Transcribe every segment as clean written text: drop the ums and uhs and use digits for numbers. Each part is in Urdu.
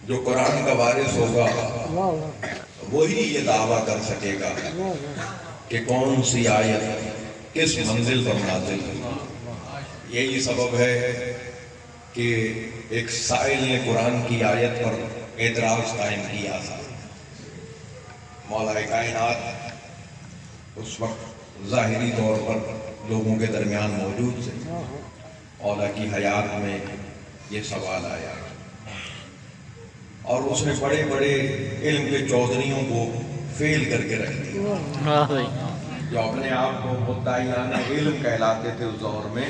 جو قرآن کا وارث ہوگا وہی یہ دعویٰ کر سکے گا کہ کون سی آیت کس منزل پر نازل ہوئی۔ یہی سبب ہے کہ ایک سائل نے قرآن کی آیت پر اعتراض قائم کیا تھا۔ مولا کائنات اس وقت ظاہری طور پر لوگوں کے درمیان موجود تھے۔ مولا کی حیات میں یہ سوال آیا اور اس نے بڑے بڑے علم کے چودھریوں کو فیل کر کے رکھ دیا، جو اپنے آپ کو مدعیان علم کہلاتے تھے اس دور میں۔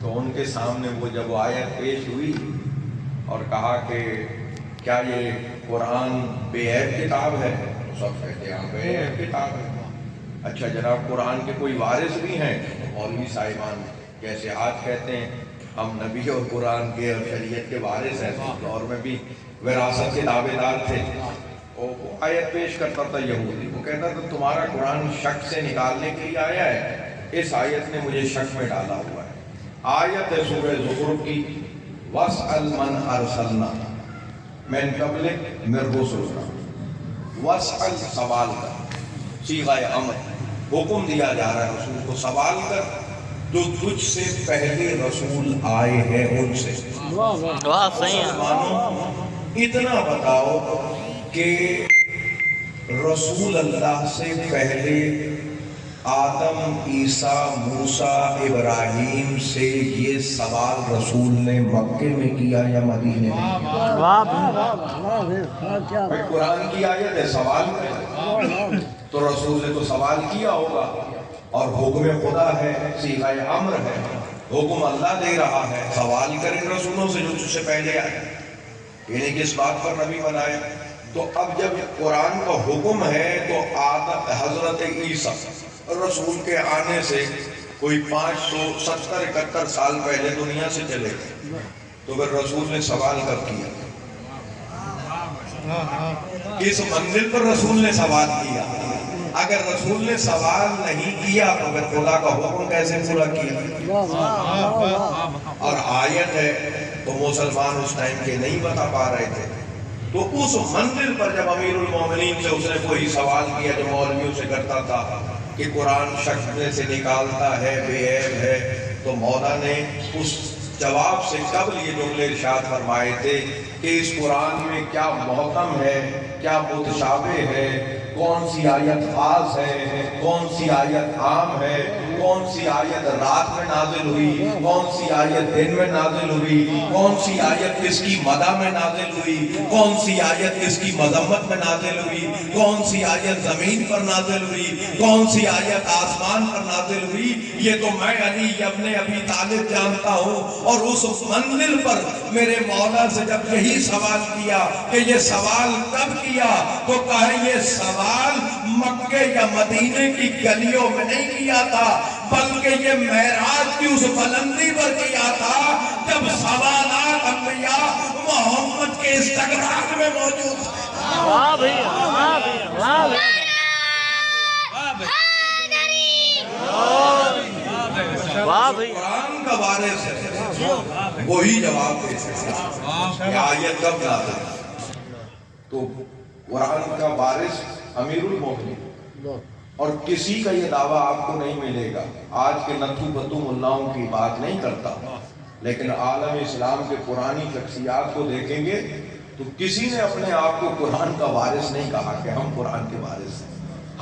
تو ان کے سامنے وہ جب آیت پیش ہوئی اور کہا کہ کیا یہ قرآن بے عیب کتاب ہے، تو سب کہتے ہیں بے عیب کتاب ہے۔ اچھا جناب قرآن کے کوئی وارث بھی ہیں؟ مولوی صاحبان جیسے آج کہتے ہیں ہم نبی اور قرآن کے اور شریعت کے وارث ہیں، اس دور میں بھی وراثت کے دعوے دار تھے۔ وہ آیت پیش کرتا تھا یہودی، وہ کہتا تھا تمہارا قرآن شک سے نکالنے کے لیے آیا ہے، اس آیت نے مجھے شک میں ڈالا ہوا ہے۔ آیت ہے سورہ زخرف کی، وَاسْأَلْ مَنْ أَرْسَلْنَا مِن قَبْلِكَ مِن رُّسُلِنَا۔ وَاسْأَلْ سوال کر، صیغہ امر، حکم دیا جا رہا ہے رسول کو سوال کر جو تجھ سے پہلے رسول آئے ہیں ان سے۔ مسلمانوں اتنا بتاؤ کہ رسول اللہ سے پہلے آدم، عیسیٰ، موسیٰ، ابراہیم سے یہ سوال رسول نے مکے میں کیا یا مدینے میں کیا؟ قرآن کی آیت ہے سوال کرے تو رسول نے تو سوال کیا ہوگا، اور حکم خدا ہے، صیغہ امر ہے، حکم اللہ دے رہا ہے سوال کریں رسولوں سے جو تجھ سے پہلے آئے، یعنی کس بات پر نبی بنائے۔ تو اب جب قرآن کا حکم ہے تو حضرت عیسیٰ رسول کے آنے سے کوئی 570-71 سال پہلے دنیا سے چلے گئے، تو پھر رسول نے سوال کب کیا؟ اس منزل پر رسول نے سوال کیا۔ اگر رسول نے سوال نہیں کیا تو پھر خدا کا حکم کیسے پورا کیا؟ اور آیت ہے تو مسلمان اس ٹائم کے نہیں بتا پا رہے تھے، تو اس منزل پر جب امیر المومنین سے اس نے کوئی سوال کیا جو مولویوں سے کرتا تھا کہ قرآن شک میں سے نکالتا ہے، بے عیب ہے، تو مولا نے اس جواب سے قبل یہ جملے ارشاد فرمائے تھے کہ اس قرآن میں کیا محکم ہے، کیا متشابہ ہے، کون سی آیت خاص ہے، کون سی آیت عام ہے، کون سی آیت رات میں نازل ہوئی، کون سی آیت دن میں نازل ہوئی، کون سی آیت کس کی مدح میں نازل ہوئی، کون سی آیت کس کی مذمت میں نازل ہوئی، کون سی آیت زمین پر نازل ہوئی، کون سی آیت آسمان پر نازل ہوئی، یہ تو میں علی ابن ابی طالب جانتا ہوں۔ اور اس منزل پر میرے مولا سے جب یہی سوال کیا کہ یہ سوال کب کیا، تو کہا یہ سوال مکے یا مدینے کی گلیوں میں نہیں کیا تھا، بلکہ یہ معراج کی اس بلندی پر کیا تھا جب سوالات انبیاء محمد کے استقراق میں موجود تھے۔ واہ بھئی، واہ بھئی، واہ بھئی، واہ بھئی۔ قرآن کا وارث ہے وہی جواب دے سکتا ہے آیت کب نازل۔ تو قرآن کا وارث امیر المومنین، اور کسی کا یہ دعویٰ آپ کو نہیں ملے گا۔ آج کے نتھو بتو ملاؤں کی بات نہیں کرتا، لیکن عالم اسلام کے پرانی شخصیات کو دیکھیں گے تو کسی نے اپنے آپ کو قرآن کا وارث نہیں کہا کہ ہم قرآن کے وارث ہیں۔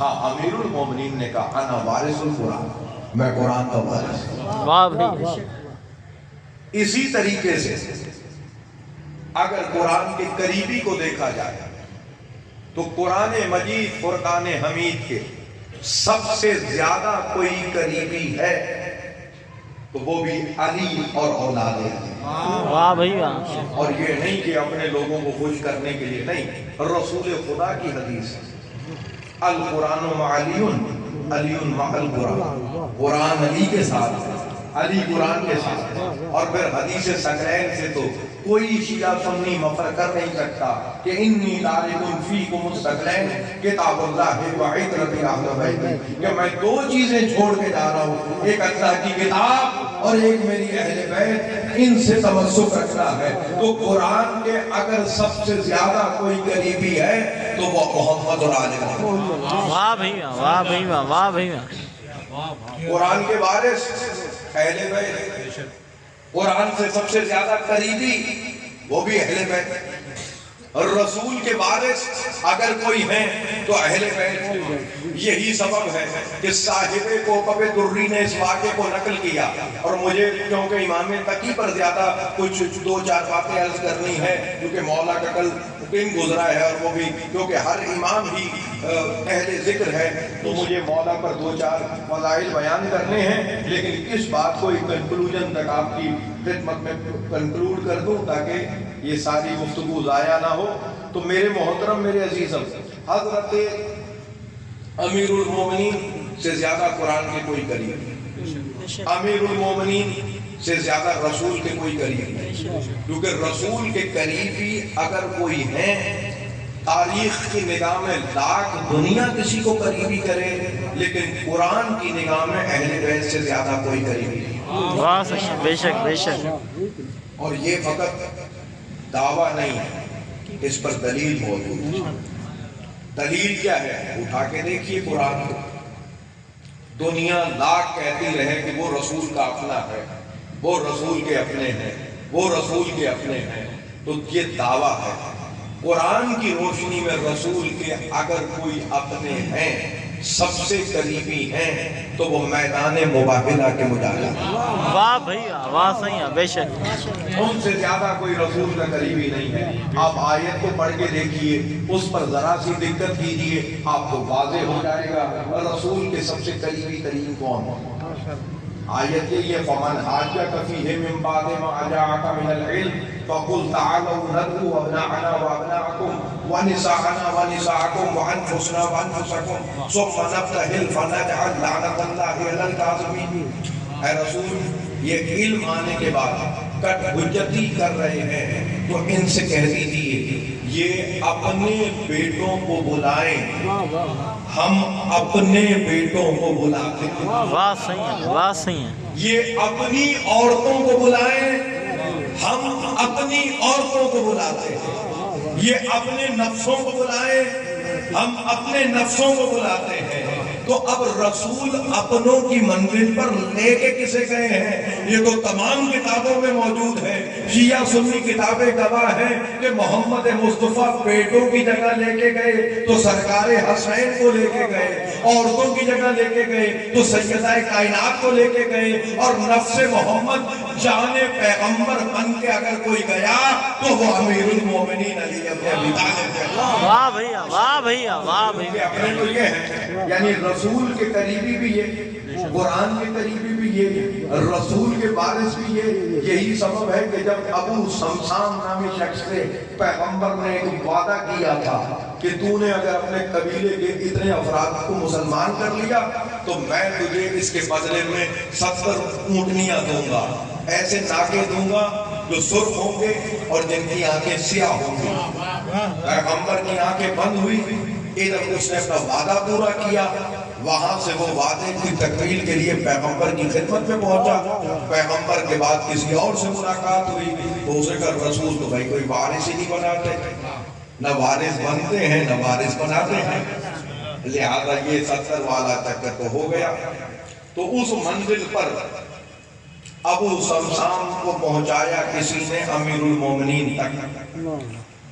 ہاں امیر المومنین نے کہا انا وارث القرآن، میں قرآن کا وارث ہوں۔ واہ بھئی۔ اسی طریقے سے اگر قرآن کے قریبی کو دیکھا جائے تو قرآن مجید فرقان حمید کے سب سے زیادہ کوئی قریبی ہے تو وہ بھی علی اور اولاد علی۔ واہ بھئی واہ۔ اور یہ نہیں کہ اپنے لوگوں کو خوش کرنے کے لیے، نہیں، رسول خدا کی حدیث ہے القرآن مع علی علی مع القرآن، قرآن علی کے ساتھ ہے، علی قرآن کے ساتھ ہے۔ اور پھر حدیث ثقلین سے تو کوئی شیعہ سنی مفر کر نہیں سکتا کہ انی تارک فیکم الثقلین کتاب اللہ و عطرت اہل بیت، کہ میں دو چیزیں چھوڑ کے جا رہا ہوں، ایک اللہ کی کتاب اور ایک میری اہل بیت، ان سے تمسک رکھنا ہے۔ تو قرآن کے اگر سب سے زیادہ کوئی قریبی ہے تو وہ محمد اور آل محمد۔ واہ بھیا، واہ بھیا، واہ بھیا، قرآن کے وارث اہل بیت، قرآن سے سب سے زیادہ قریبی وہ بھی اہل بیت، اور رسول کے وارث اگر کوئی ہیں تو اہل بیت۔ یہی سبب ہے کہ صاحب کوكب دری نے اس واقعے کو نقل کیا، اور مجھے کیونکہ امام تقی پر زیادہ کچھ دو چار باتیں عرض کرنی ہے، کیونکہ مولا کا کل دن گزرا ہے، اور وہ بھی کیونکہ ہر امام ہی اہل ذکر ہے، تو مجھے مولا پر دو چار فضائل بیان کرنے ہیں، لیکن اس بات کو ایک کنکلوژن تک آپ کی خدمت میں کنکلوڈ کر دوں تاکہ یہ ساری گفتگو ضائع نہ ہو۔ تو میرے محترم، میرے عزیزم، حضرت امیر المومنین سے زیادہ قرآن کے کوئی قریب نہیں، امیر المومنین سے زیادہ رسول کے کوئی قریب نہیں، کیونکہ رسول کے قریبی اگر کوئی ہیں، تاریخ کی نگاہ میں لاکھ دنیا کسی کو قریبی کرے، لیکن قرآن کی نگاہ میں اہل بیت سے زیادہ کوئی قریبی نہیں۔ واہ صحیح ہے، بے شک بے شک۔ اور یہ فقط دعویٰ نہیں ہے، اس پر دلیل موجود ہے۔ دلیل کیا ہے؟ اٹھا کے دیکھیے قرآن کو۔ دنیا لاکھ کہتی رہے کہ وہ رسول کا اپنا ہے، وہ رسول کے اپنے ہیں، وہ رسول کے اپنے ہیں، تو یہ دعویٰ ہے۔ قرآن کی روشنی میں رسول کے اگر کوئی اپنے ہیں، سب سے قریبی ہیں، تو وہ میدان مباہلہ کے مجاہد ہیں۔ واہ بھیا، واہ صحیح ہے، بے شک۔ ان سے زیادہ کوئی رسول کا قریبی نہیں ہے۔ آپ آیت کو پڑھ کے دیکھیے، اس پر ذرا سی دقت کیجئے، آپ کو واضح ہو جائے گا رسول کے سب سے قریبی ترین کون ہے۔ آیت یہ فمن حاجک فیہ من بعد ما جاءک من العلم فقل تعالوا ندعو ابناءنا وابناءکم ونساءنا ونساءکم وانفسنا وانفسکم ثم نبتہل فنجعل لعنت اللہ علی الکاذبین۔ اے رسول، یہ علم آنے کے بعد کٹ حجتی کر رہے ہیں، تو ان سے کہہ دیجیے یہ اپنے بیٹوں کو بلائیں، ہم اپنے بیٹوں کو بلاتے ہیں۔ واہ صحیح ہے، واہ صحیح ہے۔ یہ اپنی عورتوں کو بلائیں، ہم اپنی عورتوں کو بلاتے ہیں۔ یہ اپنے نفسوں کو بلائیں، ہم اپنے نفسوں کو بلاتے ہیں۔ تو اب رسول اپنوں کی منزل پر لے کے کسے گئے ہیں؟ یہ تو تمام کتابوں میں موجود ہے۔ شیعہ سنی کتابیں گواہ ہیں کہ محمد مصطفیٰ بیٹوں کی جگہ لے کے گئے تو سرکار حسین کو لے کے گئے، عورتوں کی جگہ لے کے گئے تو سیدہ کائنات کو لے کے گئے، اور نفس محمد جان پیغمبر بن کے اگر کوئی گیا تو وہ امیر المومنین علی ابن ابی طالب ہے۔ واہ بھیا، واہ بھیا، واہ بھیا۔ اپنے تو یہ ہے، یعنی رسول کے قریبی بھی یہ، قرآن کے قریبی بھی یہ، رسول کے وارث بھی یہ۔ یہی سبب ہے کہ جب ابو سمسام نامی شخص سے پیغمبر نے ایک وعدہ کیا تھا کہ تو نے اگر اپنے قبیلے کے اتنے افراد کو مسلمان کر لیا تو میں تجھے اس کے بدلے میں 70 اونٹنیاں دوں گا، ایسے ناکے دوں گا جو سرخ ہوں گے اور جن کی آنکھیں سیاہ ہوں گی۔ پیغمبر کی آنکھیں بند ہوئی، ادھر اس نے اپنا وعدہ پورا کیا، وہاں سے وہ وعدے کی تکمیل کے لیے پیغمبر کی خدمت میں پہنچا۔ پیغمبر کے بعد کسی اور سے ملاقات ہوئی تو اسے کہا رسول تو بھائی کوئی وارث ہی نہیں بناتے، نہ وارث بنتے ہیں نہ وارث بناتے ہیں، لہذا یہ 70 والا تک تو ہو گیا۔ تو اس منزل پر ابو سمسام کو پہنچایا کسی نے امیر المومنین تک،